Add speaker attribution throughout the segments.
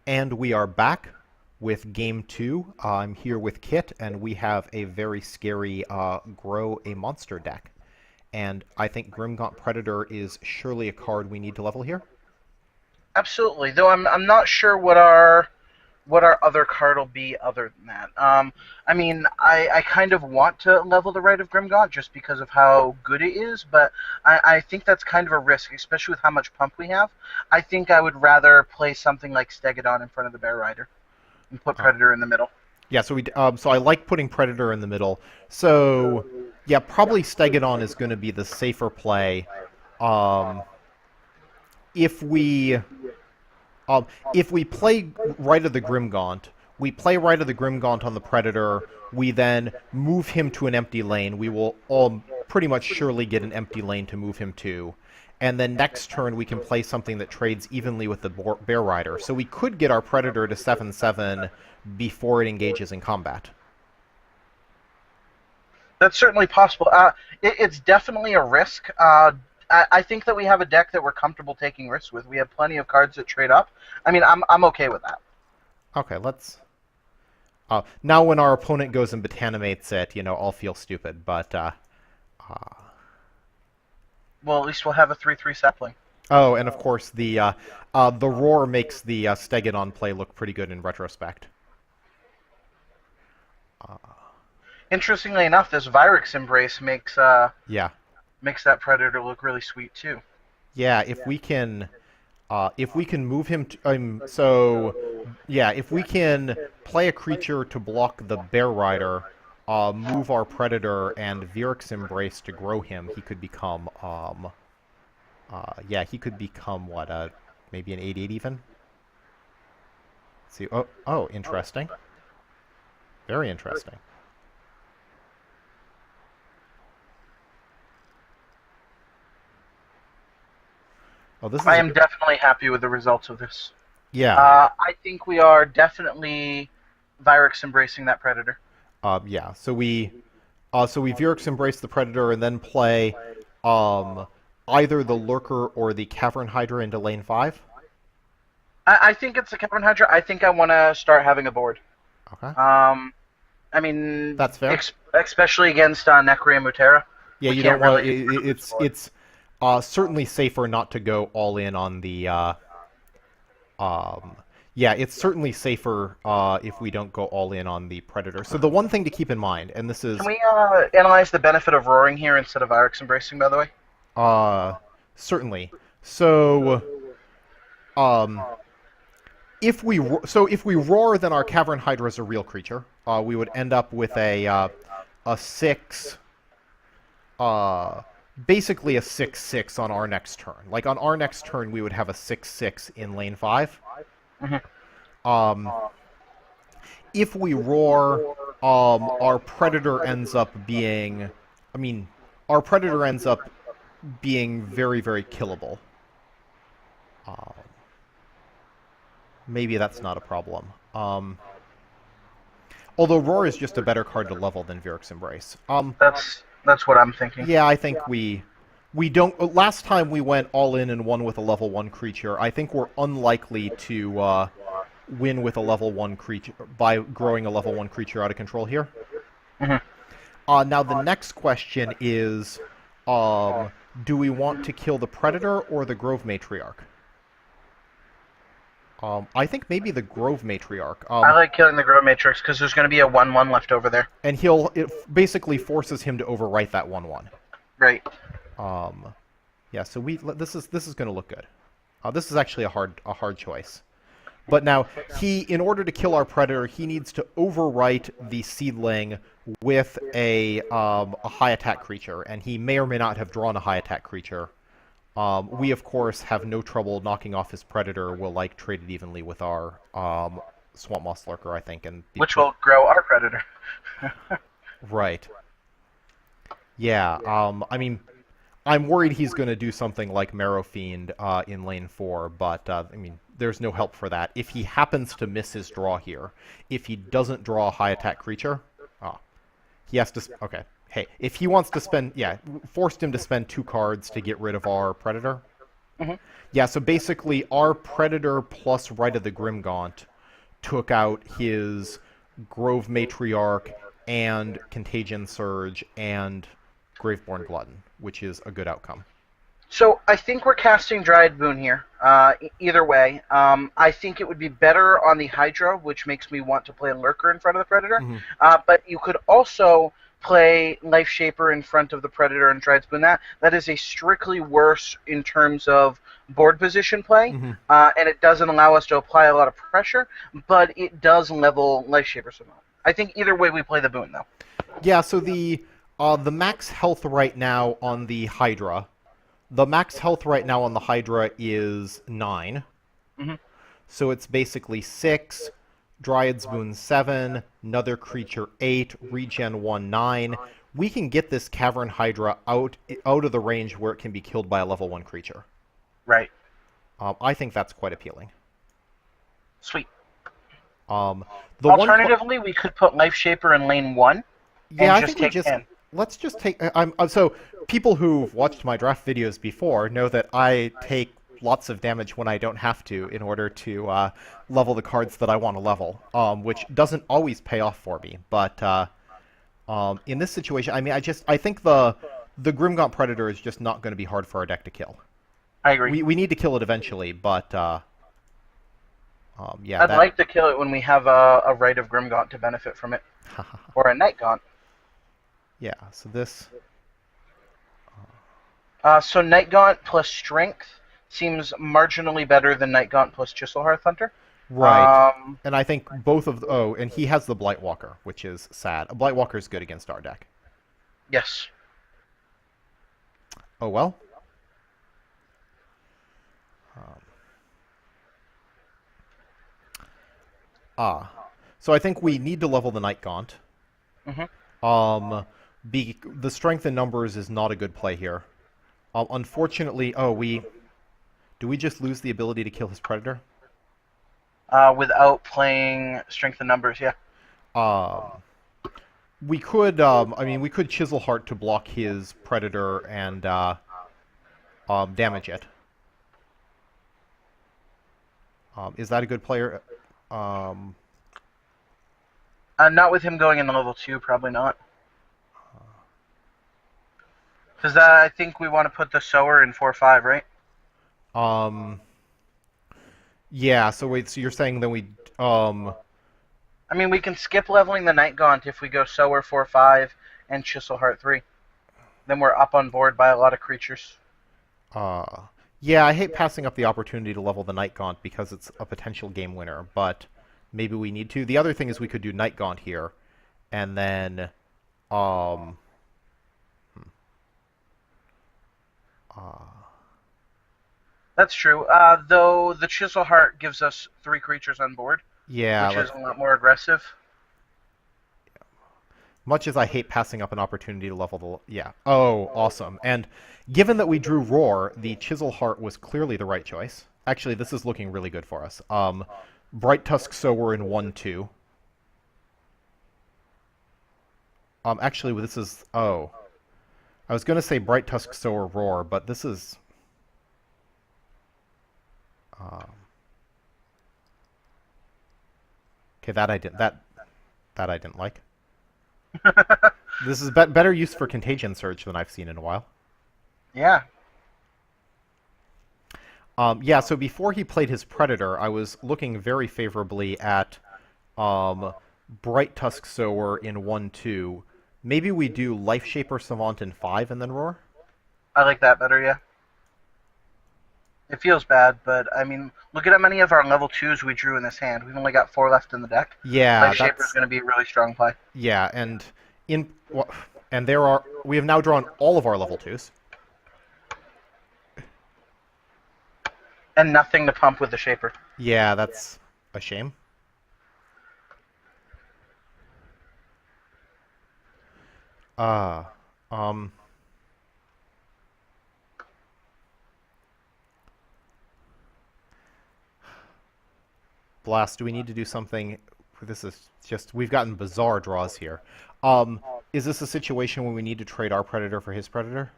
Speaker 1: And we are back with Game 2. I'm here with Kit, and we have a very scary Grow a Monster deck. And I think Grimgaunt Predator is surely a card we need to level here.
Speaker 2: Absolutely, though I'm not sure what our other card will be other than that. I kind of want to level the Rite of Grimgaunt just because of how good it is, but I think that's kind of a risk, especially with how much pump we have. I think I would rather play something like Stegodon in front of the Bear Rider and put Predator in the middle.
Speaker 1: Yeah, so I like putting Predator in the middle. So yeah, probably Stegodon is going to be the safer play. Um, if we if we play Rite of the Grimgaunt, we play Rite of the Grimgaunt on the Predator, we then move him to an empty lane, we will all pretty much surely get an empty lane to move him to. And then next turn we can play something that trades evenly with the Bear Rider. So we could get our Predator to 7/7 before it engages in combat.
Speaker 2: That's certainly possible. It's definitely a risk. I think that we have a deck that we're comfortable taking risks with. We have plenty of cards that trade up. I'm okay with that.
Speaker 1: Okay, let's... now when our opponent goes and Botanimates it, I'll feel stupid, but...
Speaker 2: Well, at least we'll have a 3/3 sapling.
Speaker 1: Oh, and of course the Roar makes the Stegodon play look pretty good in retrospect.
Speaker 2: Interestingly enough, this Vyrix Embrace
Speaker 1: Yeah.
Speaker 2: makes that Predator look really sweet too.
Speaker 1: Yeah, if we can move him to, if we can play a creature to block the Bear Rider, move our Predator and Vyrix Embrace to grow him, he could become what, maybe an 8/8 even? Let's see. Oh, interesting. Very interesting. Oh,
Speaker 2: I am definitely happy with the results of this.
Speaker 1: Yeah.
Speaker 2: I think we are definitely Vyrix embracing that Predator.
Speaker 1: Yeah. So we Vyrix Embrace the Predator and then play either the Lurker or the Cavern Hydra into lane 5.
Speaker 2: I think it's the Cavern Hydra. I think I want to start having a board.
Speaker 1: Okay.
Speaker 2: That's
Speaker 1: fair.
Speaker 2: Especially against Necria Mutera.
Speaker 1: Yeah, you don't want to... It's certainly safer not to go all in on the... yeah, it's certainly safer if we don't go all in on the Predator. So the one thing to keep in mind, and this is...
Speaker 2: Can we analyze the benefit of roaring here instead of Vyrix embracing, by the way?
Speaker 1: Certainly. So... If we roar, then our Cavern Hydra is a real creature. We would end up with a 6... basically a 6/6 on our next turn. Like, on our next turn, we would have a 6/6 in lane 5.
Speaker 2: Mm-hmm.
Speaker 1: If we roar, our Predator ends up being... our Predator ends up being very, very killable. Maybe that's not a problem. Although Roar is just a better card to level than Vyrix Embrace.
Speaker 2: That's what I'm thinking.
Speaker 1: Yeah, I think we don't... Last time we went all in and won with a level 1 creature. I think we're unlikely to win with a level 1 creature by growing a level 1 creature out of control here.
Speaker 2: Mm-hmm.
Speaker 1: Now the next question is, do we want to kill the Predator or the Grove Matriarch? I think maybe the Grove Matriarch.
Speaker 2: I like killing the Grove Matrix because there's going to be a 1/1 left over there.
Speaker 1: And it basically forces him to overwrite that 1/1.
Speaker 2: Right.
Speaker 1: Yeah. So this is going to look good. This is actually a hard choice. But now in order to kill our Predator, he needs to overwrite the Seedling with a high attack creature, and he may or may not have drawn a high attack creature. We, of course, have no trouble knocking off his Predator. We'll, trade it evenly with our Swamp Moss Lurker, I think.
Speaker 2: Which will grow our Predator.
Speaker 1: Right. Yeah, I'm worried he's going to do something like Marrow Fiend in lane 4, but, there's no help for that. If he happens to miss his draw here, if he doesn't draw a high attack creature, he has to... Okay. Hey, if he wants to spend... Yeah, forced him to spend 2 cards to get rid of our Predator.
Speaker 2: Hmm.
Speaker 1: Yeah, so basically our Predator plus Rite of the Grimgaunt took out his Grove Matriarch and Contagion Surge and Graveborn Glutton, which is a good outcome.
Speaker 2: So I think we're casting Dryad Boon here. Either way, I think it would be better on the Hydra, which makes me want to play Lurker in front of the Predator.
Speaker 1: Hmm.
Speaker 2: But you could also play Life Shaper in front of the Predator and Dryad Boon. That is a strictly worse in terms of board position play,
Speaker 1: Hmm.
Speaker 2: and it doesn't allow us to apply a lot of pressure, but it does level Life Shaper somewhat. I think either way we play the Boon though.
Speaker 1: Yeah, so the max health right now on the Hydra. The max health right now on the Hydra is 9.
Speaker 2: Hmm.
Speaker 1: So it's basically 6, Dryad's Boon 7, another creature 8, regen 1 9. We can get this Cavern Hydra out of the range where it can be killed by a level 1 creature.
Speaker 2: Right.
Speaker 1: I think that's quite appealing.
Speaker 2: Sweet.
Speaker 1: Um,
Speaker 2: Alternatively, we could put Life Shaper in lane 1
Speaker 1: Yeah,
Speaker 2: and
Speaker 1: I
Speaker 2: just
Speaker 1: think we
Speaker 2: take
Speaker 1: just
Speaker 2: 10.
Speaker 1: let's just take. So people who've watched my draft videos before know that I take lots of damage when I don't have to in order to level the cards that I want to level, which doesn't always pay off for me. But in this situation, I mean, I think the Grimgaunt Predator is just not going to be hard for our deck to kill.
Speaker 2: I agree.
Speaker 1: We need to kill it eventually, but yeah,
Speaker 2: I'd like to kill it when we have a Rite of Grimgaunt to benefit from it, or a Nightgaunt.
Speaker 1: yeah. So this.
Speaker 2: So Nightgaunt plus Strength seems marginally better than Nightgaunt plus Chiselhearth Hunter.
Speaker 1: Right. And I think both of oh, and he has the Blightwalker, which is sad. A Blightwalker is good against our deck.
Speaker 2: Yes.
Speaker 1: Oh well. Um, so I think we need to level the Night Gaunt.
Speaker 2: Hmm.
Speaker 1: The strength in numbers is not a good play here. Unfortunately, do we just lose the ability to kill his Predator?
Speaker 2: Without playing Strength in Numbers, yeah.
Speaker 1: We could, I mean, we could Chisel Heart to block his Predator and damage it. Is that a good player?
Speaker 2: Not with him going into level 2, probably not. Because I think we want to put the Sower in 4-5, right?
Speaker 1: Yeah. So wait. So you're saying then we,
Speaker 2: I mean, we can skip leveling the Night Gaunt if we go Sower 4-5 and Chiselheart 3. Then we're up on board by a lot of creatures.
Speaker 1: Yeah. I hate passing up the opportunity to level the Night Gaunt because it's a potential game winner, but maybe we need to. The other thing is we could do Night Gaunt here, and then,
Speaker 2: That's true. Though the Chiselheart gives us 3 creatures on board,
Speaker 1: yeah.
Speaker 2: which is a lot more aggressive.
Speaker 1: Much as I hate passing up an opportunity to level the... Yeah. Oh, awesome. And given that we drew Roar, the Chisel Heart was clearly the right choice. Actually, this is looking really good for us. Bright Tusk Sower in 1-2. Actually, this is... Oh. I was going to say Bright Tusk Sower Roar, but this is... Okay, that I didn't like. This is better use for Contagion Surge than I've seen in a while.
Speaker 2: Yeah.
Speaker 1: Yeah, so before he played his Predator, I was looking very favorably at Bright Tusk Sower in 1-2. Maybe we do Life Shaper Savant in 5 and then Roar?
Speaker 2: I like that better, yeah. It feels bad, but I mean, look at how many of our level 2s we drew in this hand. We've only got 4 left in the deck.
Speaker 1: Yeah,
Speaker 2: Life Shaper's going to be a really strong play.
Speaker 1: Yeah, and we have now drawn all of our level 2s.
Speaker 2: And nothing to pump with the Shaper.
Speaker 1: Yeah, that's a shame. Blast, do we need to do something? This is just, we've gotten bizarre draws here. Is this a situation where we need to trade our Predator for his Predator?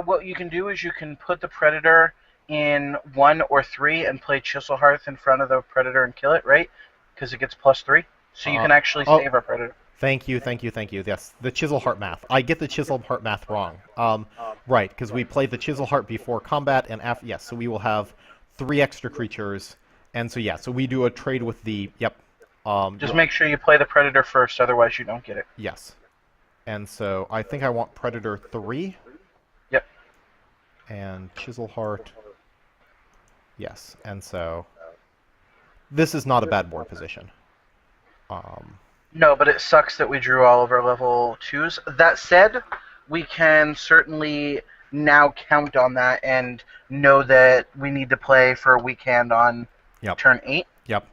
Speaker 2: What you can do is you can put the Predator in 1 or 3 and play Chiselhearth in front of the Predator and kill it, right? Because it gets +3. So you can actually
Speaker 1: oh,
Speaker 2: save our Predator.
Speaker 1: thank you, thank you, thank you. Yes, the Chisel Heart math. I get the Chisel Heart math wrong. Right, because we play the Chisel Heart before combat, and after. Yes, so we will have 3 extra creatures, and so yeah, so we do a trade with the. Yep.
Speaker 2: Just make sure you play the Predator first, otherwise you don't get it.
Speaker 1: Yes, and so I think I want Predator 3.
Speaker 2: Yep.
Speaker 1: And Chisel Heart. Yes, and so this is not a bad board position.
Speaker 2: No, but it sucks that we drew all of our level 2s. That said, we can certainly now count on that and know that we need to play for a weak hand on turn 8.
Speaker 1: Yep.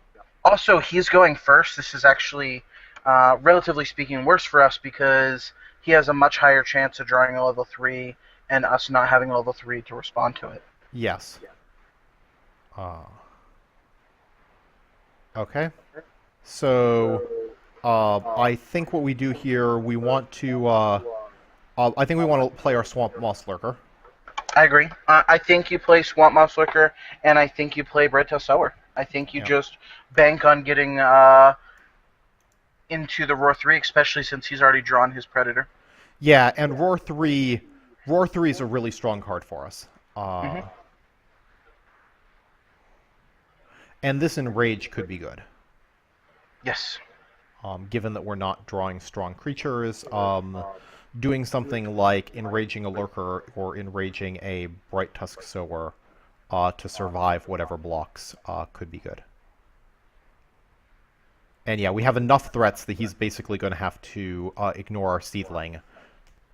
Speaker 2: Also, he's going first. This is actually, relatively speaking, worse for us because he has a much higher chance of drawing a level 3 and us not having a level 3 to respond to it.
Speaker 1: Yes. Okay. So, I think what we do here, we want to, I think we want to play our Swamp Moss Lurker.
Speaker 2: I agree. I think you play Swamp Moss Lurker, and I think you play Redtail Sower. I think you just bank on getting into the Roar 3, especially since he's already drawn his Predator.
Speaker 1: Yeah, and Roar 3 is a really strong card for us. And this Enrage could be good.
Speaker 2: Yes.
Speaker 1: Given that we're not drawing strong creatures, doing something like enraging a Lurker or enraging a Bright Tusk Sower to survive whatever blocks could be good. And yeah, we have enough threats that he's basically going to have to ignore our Seedling.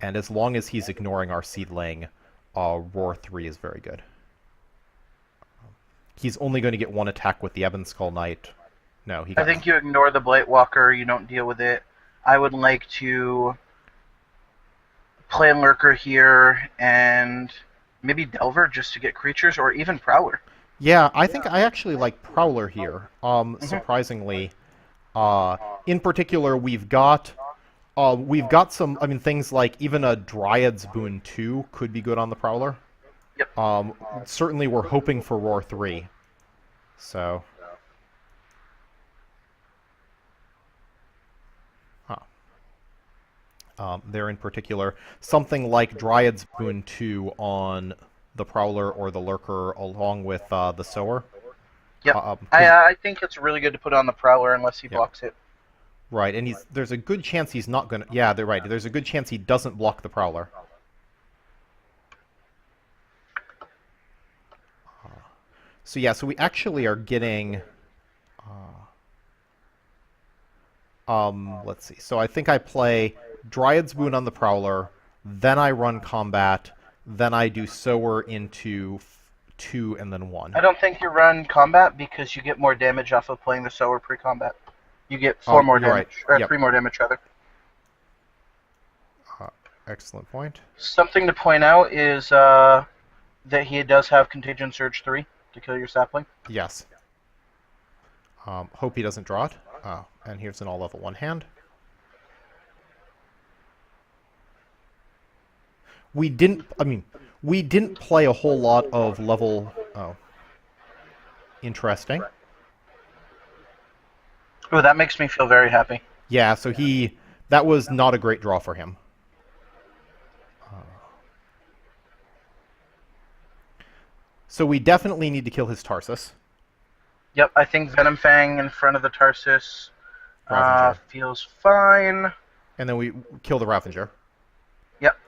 Speaker 1: And as long as he's ignoring our Seedling, Roar 3 is very good. He's only going to get 1 attack with the Ebon Skull Knight. No, he got...
Speaker 2: I think you ignore the Blightwalker, you don't deal with it. I would like to play Lurker here and maybe Delver just to get creatures, or even Prowler.
Speaker 1: Yeah, I think I actually like Prowler here, surprisingly. In particular, we've got some, I mean, things like even a Dryad's Boon 2 could be good on the Prowler.
Speaker 2: Yep.
Speaker 1: Certainly we're hoping for Roar 3. So... there in particular, something like Dryad's Boon 2 on the Prowler or the Lurker along with the Sower.
Speaker 2: Yep. I think it's really good to put on the Prowler unless he blocks it.
Speaker 1: Right, and there's a good chance he's not going to... Yeah, they're right. There's a good chance he doesn't block the Prowler. So yeah, so we actually are getting... let's see. So I think I play Dryad's Boon on the Prowler, then I run combat, then I do Sower into 2 and then 1.
Speaker 2: I don't think you run combat because you get more damage off of playing the Sower pre-combat. You get 4 more damage,
Speaker 1: right.
Speaker 2: or 3 more damage rather.
Speaker 1: Excellent point.
Speaker 2: Something to point out is that he does have Contagion Surge 3 to kill your sapling.
Speaker 1: Yes. Hope he doesn't draw it. Oh, and here's an all-level 1 hand. We didn't play a whole lot of level... Oh. Interesting.
Speaker 2: Oh, that makes me feel very happy.
Speaker 1: Yeah, so that was not a great draw for him. So we definitely need to kill his Tarsus.
Speaker 2: Yep, I think Venom Fang in front of the Tarsus feels fine.
Speaker 1: And then we kill the Ravager.
Speaker 2: Yep.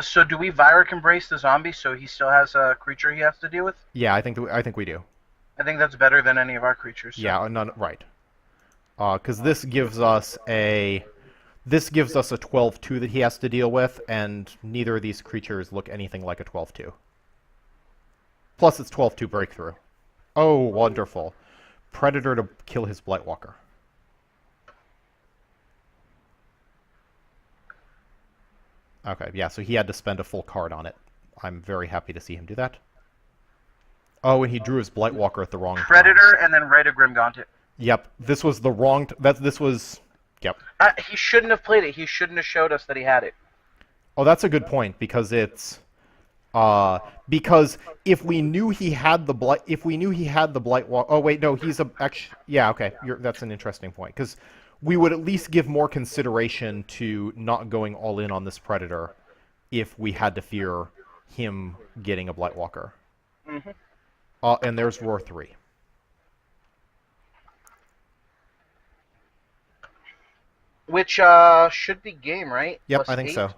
Speaker 2: So do we Vyric Embrace the zombie so he still has a creature he has to deal with?
Speaker 1: Yeah, I think we do.
Speaker 2: I think that's better than any of our creatures. So.
Speaker 1: Yeah, right. Because this gives us a 12-2 that he has to deal with, and neither of these creatures look anything like a 12-2. Plus, it's 12-2 breakthrough. Oh, wonderful. Predator to kill his Blightwalker. Okay, yeah, so he had to spend a full card on it. I'm very happy to see him do that. Oh, and he drew his Blightwalker at the wrong
Speaker 2: Predator
Speaker 1: times.
Speaker 2: And then Rite of Grimgaunt it.
Speaker 1: Yep, this was the wrong... This was... Yep.
Speaker 2: He shouldn't have played it. He shouldn't have showed us that he had it.
Speaker 1: Oh, that's a good point because it's because if we knew he had the blight, if we knew he had the blight walk. Oh wait, no, he's a actually. Yeah, okay, that's an interesting point because we would at least give more consideration to not going all in on this predator if we had to fear him getting a Blightwalker.
Speaker 2: Hmm.
Speaker 1: And there's Roar 3.
Speaker 2: Which should be game, right?
Speaker 1: Yep,
Speaker 2: Plus
Speaker 1: I think
Speaker 2: 8,
Speaker 1: so.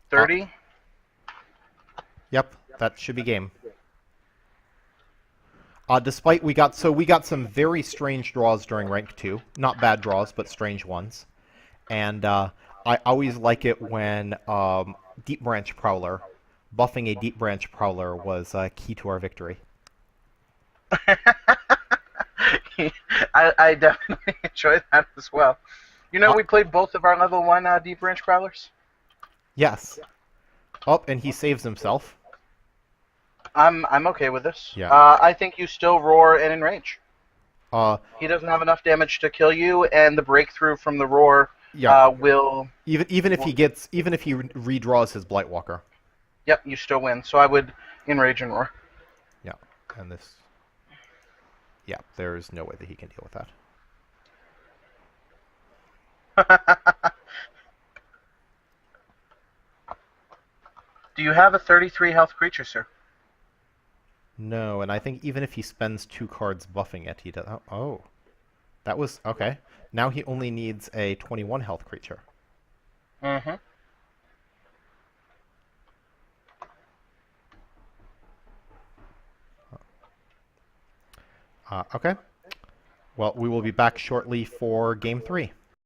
Speaker 2: 30.
Speaker 1: Yep, that should be game. Despite we got some very strange draws during rank 2. Not bad draws, but strange ones. And I always like it when Deep Branch Prowler, buffing a Deep Branch Prowler was key to our victory.
Speaker 2: I definitely enjoy that as well. You know,
Speaker 1: Uh,
Speaker 2: we played both of our level 1 Deep Branch Prowlers.
Speaker 1: yes. Oh, and he saves himself.
Speaker 2: I'm okay with this.
Speaker 1: Yeah.
Speaker 2: I think you still roar and enrage.
Speaker 1: Uh,
Speaker 2: He doesn't have enough damage to kill you, and the breakthrough from the roar
Speaker 1: yeah.
Speaker 2: will.
Speaker 1: Even if he redraws his Blightwalker.
Speaker 2: Yep, you still win. So I would enrage and roar.
Speaker 1: Yeah, and this. Yeah, there's no way that he can deal with that.
Speaker 2: Do you have a 33 health creature, sir?
Speaker 1: No, and I think even if he spends 2 cards buffing it, he does. Oh, that was okay. Now he only needs a 21 health creature.
Speaker 2: Mm-hmm.
Speaker 1: Okay. Well, we will be back shortly for Game 3.